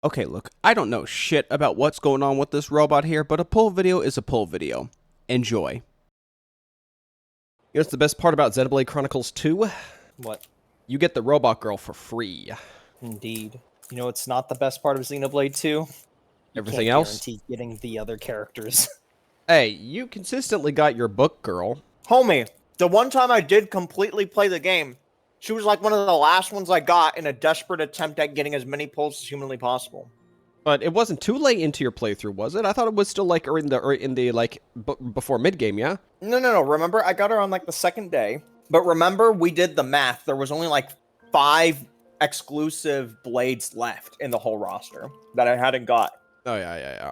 Okay, look, I don't know shit about what's going on with this robot here, but a pull video is a pull video. Enjoy. You know what's the best part about Xenoblade Chronicles 2? What? You get the robot girl for free. Indeed. You know, it's not the best part of Xenoblade 2. You Everything can't else? guarantee getting the other characters. Hey, you consistently got your book girl. Homie, the one time I did completely play the game, she was like one of the last ones I got in a desperate attempt at getting as many pulls as humanly possible. But it wasn't too late into your playthrough, was it? I thought it was still like before mid game, yeah. No. Remember, I got her on like the second day. But remember, we did the math. There was only like 5 exclusive blades left in the whole roster that I hadn't got. Oh yeah.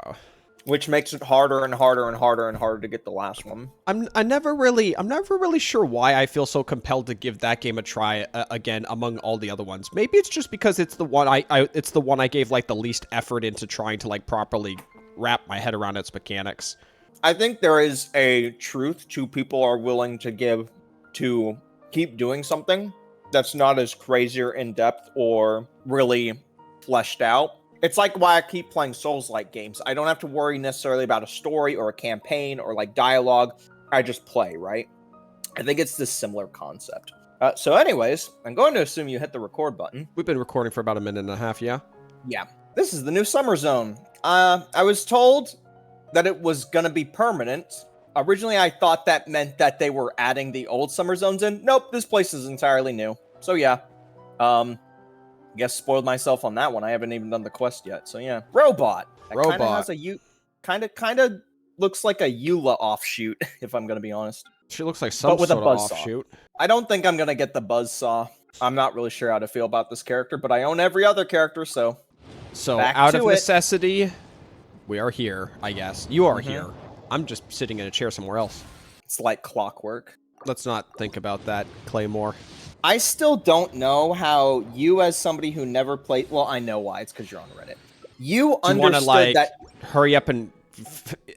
Which makes it harder and harder and harder and harder to get the last one. I'm never really sure why I feel so compelled to give that game a try again among all the other ones. Maybe it's just because it's the one it's the one I gave like the least effort into trying to like properly wrap my head around its mechanics. I think there is a truth to people are willing to give to keep doing something that's not as crazy or in depth or really fleshed out. It's like why I keep playing Souls-like games. I don't have to worry necessarily about a story or a campaign or like dialogue. I just play, right? I think it's this similar concept. So anyways, I'm going to assume you hit the record button. We've been recording for about a minute and a half, yeah? Yeah. This is the new Summer Zone. I was told that it was going to be permanent. Originally, I thought that meant that they were adding the old Summer Zones in. Nope, this place is entirely new. So yeah. Guess spoiled myself on that one. I haven't even done the quest yet. So yeah, robot. Robot. Kind of looks like a Eula offshoot, if I'm gonna be honest. She looks like some with sort a of buzzsaw. offshoot. I don't think I'm gonna get the buzzsaw. I'm not really sure how to feel about this character, but I own every other character, so. So back out to of it. necessity, we are here. I guess you are here. I'm just sitting in a chair somewhere else. It's like clockwork. Let's not think about that, Claymore. I still don't know how you, as somebody who never played... Well, I know why. It's because you're on Reddit. You understood like, that... hurry up and...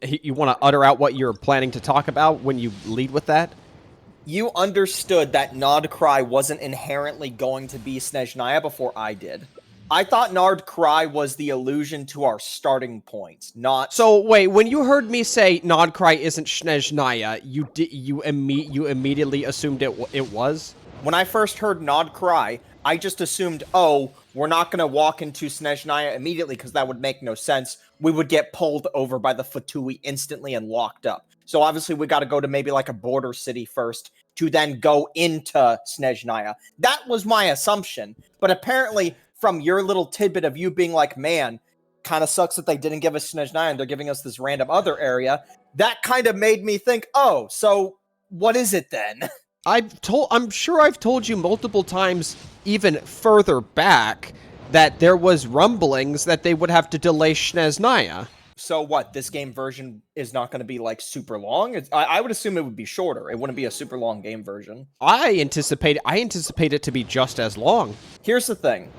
you want to utter out what you're planning to talk about when you lead with that? You understood that Nod Cry wasn't inherently going to be Snezhnaya before I did. I thought Nard Cry was the allusion to our starting point, not... So, wait, when you heard me say Nod Cry isn't Snezhnaya, you immediately assumed it was? When I first heard Nod Cry, I just assumed, oh, we're not going to walk into Snezhnaya immediately because that would make no sense. We would get pulled over by the Fatui instantly and locked up. So obviously we got to go to maybe like a border city first to then go into Snezhnaya. That was my assumption. But apparently from your little tidbit of you being like, man, kind of sucks that they didn't give us Snezhnaya and they're giving us this random other area. That kind of made me think, oh, so what is it then? I'm sure I've told you multiple times, even further back, that there was rumblings that they would have to delay Snezhnaya. So what, this game version is not going to be like super long? I would assume it would be shorter. It wouldn't be a super long game version. I anticipate it to be just as long. Here's the thing.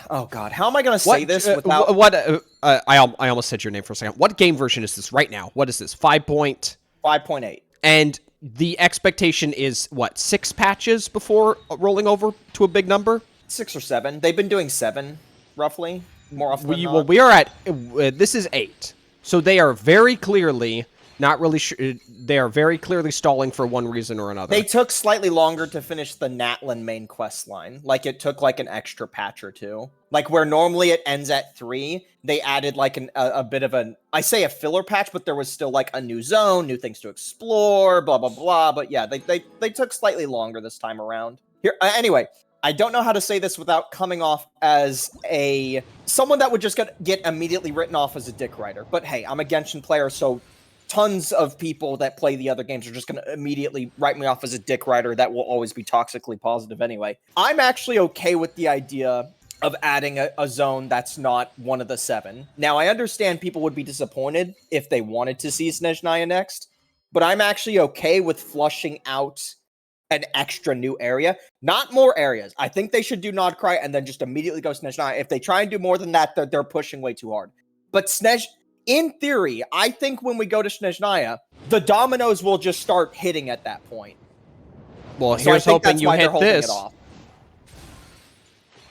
Oh god, how am I going to say this without... I almost said your name for a second. What game version is this right now? What is this? 5.8. And the expectation is, what, 6 patches before rolling over to a big number? 6 or 7. They've been doing 7, roughly, more often than not. Well, we are at... this is 8. So they are very clearly not really sure. They are very clearly stalling for one reason or another. They took slightly longer to finish the Natlan main quest line. Like, it took like an extra patch or two. Like, where normally it ends at 3, they added like a bit of an... I say a filler patch, but there was still like a new zone, new things to explore, blah, blah, blah. But yeah, they took slightly longer this time around. Here, anyway... I don't know how to say this without coming off as someone that would just get immediately written off as a dick writer. But hey, I'm a Genshin player, so tons of people that play the other games are just going to immediately write me off as a dick writer that will always be toxically positive anyway. I'm actually okay with the idea of adding a zone that's not one of the 7. Now, I understand people would be disappointed if they wanted to see Snezhnaya next, but I'm actually okay with flushing out an extra new area, not more areas. I think they should do Nod Cry and then just immediately go Snezhnaya. If they try and do more than that, they're pushing way too hard. But in theory, I think when we go to Snezhnaya, the dominoes will just start hitting at that point. Well, so here's hoping you hit this.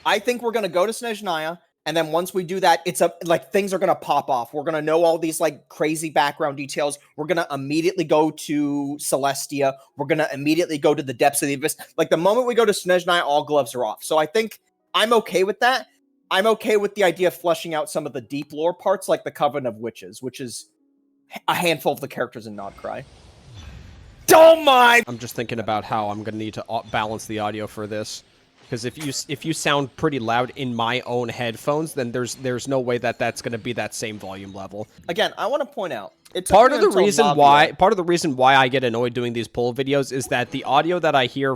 I think we're going to go to Snezhnaya, And then once we do that, it's like things are gonna pop off. We're gonna know all these like crazy background details. We're gonna immediately go to Celestia. We're gonna immediately go to the depths of the abyss. Like the moment we go to Snezhnaya, all gloves are off. So I think I'm okay with that. I'm okay with the idea of fleshing out some of the deep lore parts, like the Coven of Witches, which is a handful of the characters in Nodcry. Don't mind! I'm just thinking about how I'm going to need to balance the audio for this. Because if you sound pretty loud in my own headphones, then there's no way that that's going to be that same volume level. Again, I want to point out, it took part me of the until reason Navia- why I get annoyed doing these poll videos is that the audio that I hear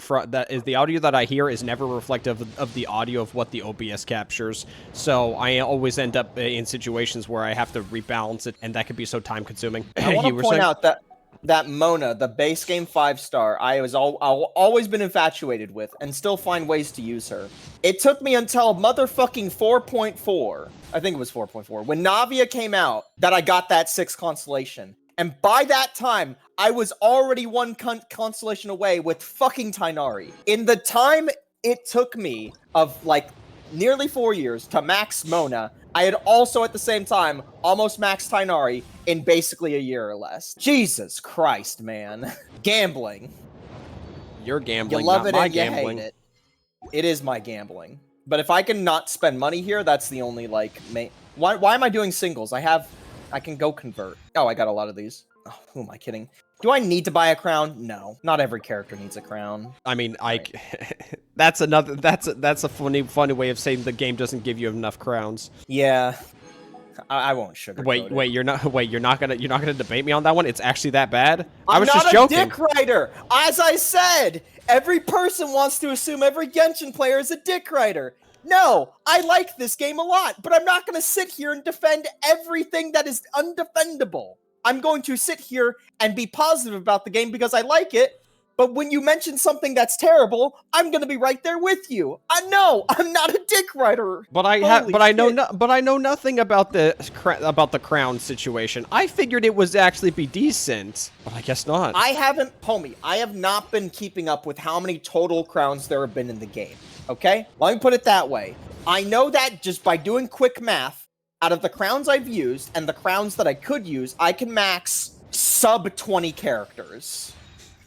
is never reflective of the audio of what the OBS captures. So I always end up in situations where I have to rebalance it, and that could be so time consuming. I want to point out that Mona, the base game 5-star, I've always been infatuated with, and still find ways to use her. It took me until motherfucking 4.4, I think it was 4.4, when Navia came out, that I got that 6th constellation. And by that time, I was already one constellation away with fucking Tainari. In the time it took me of like nearly 4 years to max Mona, I had also at the same time almost maxed Tainari in basically a year or less. Jesus Christ, man. Gambling. You're gambling, You love not it my and you gambling. hate it. It is my gambling. But if I can not spend money here, that's the only like why am I doing singles? I can go convert. Oh, I got a lot of these. Oh, who am I kidding? Do I need to buy a crown? No. Not every character needs a crown. I mean, that's a funny way of saying the game doesn't give you enough crowns. Yeah. I won't sugarcoat it. You're not gonna debate me on that one? It's actually that bad? I I'm was not just a joking. dick writer. As I said, every person wants to assume every Genshin player is a dick writer. No, I like this game a lot, but I'm not going to sit here and defend everything that is undefendable. I'm going to sit here and be positive about the game because I like it. But when you mention something that's terrible, I'm gonna be right there with you. I know I'm not a dick writer. But I know nothing about the crown situation. I figured it would actually be decent, but I guess not. I have not been keeping up with how many total crowns there have been in the game. Okay, let me put it that way. I know that just by doing quick math, out of the crowns I've used and the crowns that I could use, I can max sub 20 characters.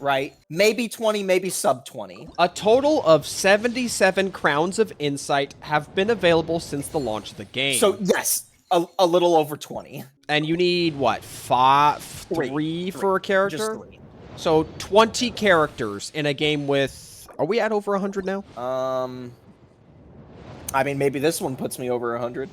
Right? Maybe 20, maybe sub 20. A total of 77 crowns of insight have been available since the launch of the game. So, yes, a little over 20. And you need, what, three for a character? Just 3. So, 20 characters in a game with... Are we at over 100 now? I mean, maybe this one puts me over 100.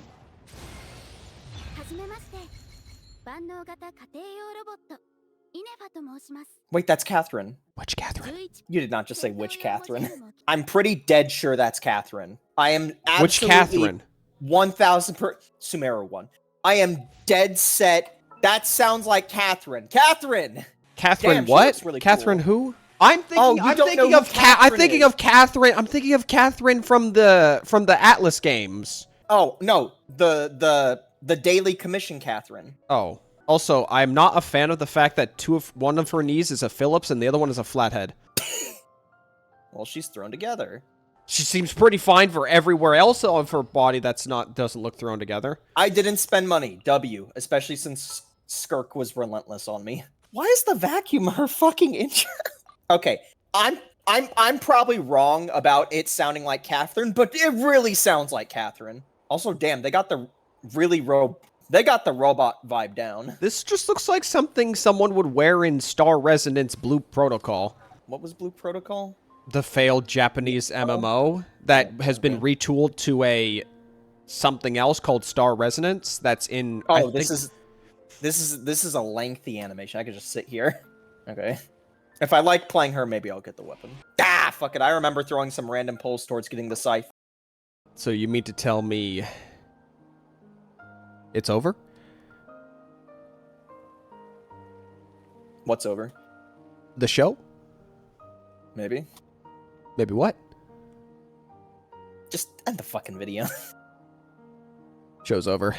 Wait, that's Catherine. Which Catherine? You did not just say which Catherine. I'm pretty dead sure that's Catherine. I am absolutely... Which Catherine? 1,000 per... Sumeru 1. I am dead set. That sounds like Catherine. Catherine! Catherine Damn, what? Really Catherine cool. who? I'm thinking of Catherine from the Atlas games. Oh, no. The Daily Commission Catherine. Oh. Also, I'm not a fan of the fact that one of her knees is a Phillips and the other one is a flathead. Well, she's thrown together. She seems pretty fine for everywhere else of her body doesn't look thrown together. I didn't spend money. W. Especially since Skirk was relentless on me. Why is the vacuum her fucking injured? Okay. I'm probably wrong about it sounding like Catherine, but it really sounds like Catherine. Also, damn, they got the robot vibe down. This just looks like something someone would wear in Star Resonance Blue Protocol. What was Blue Protocol? The failed Japanese MMO that has been retooled to a something else called Star Resonance. That's in. Oh, this is a lengthy animation. I could just sit here. Okay. If I like playing her, maybe I'll get the weapon. Ah, fuck it. I remember throwing some random pulls towards getting the scythe. So you mean to tell me it's over? What's over? The show? Maybe. Maybe what? Just end the fucking video. Show's over.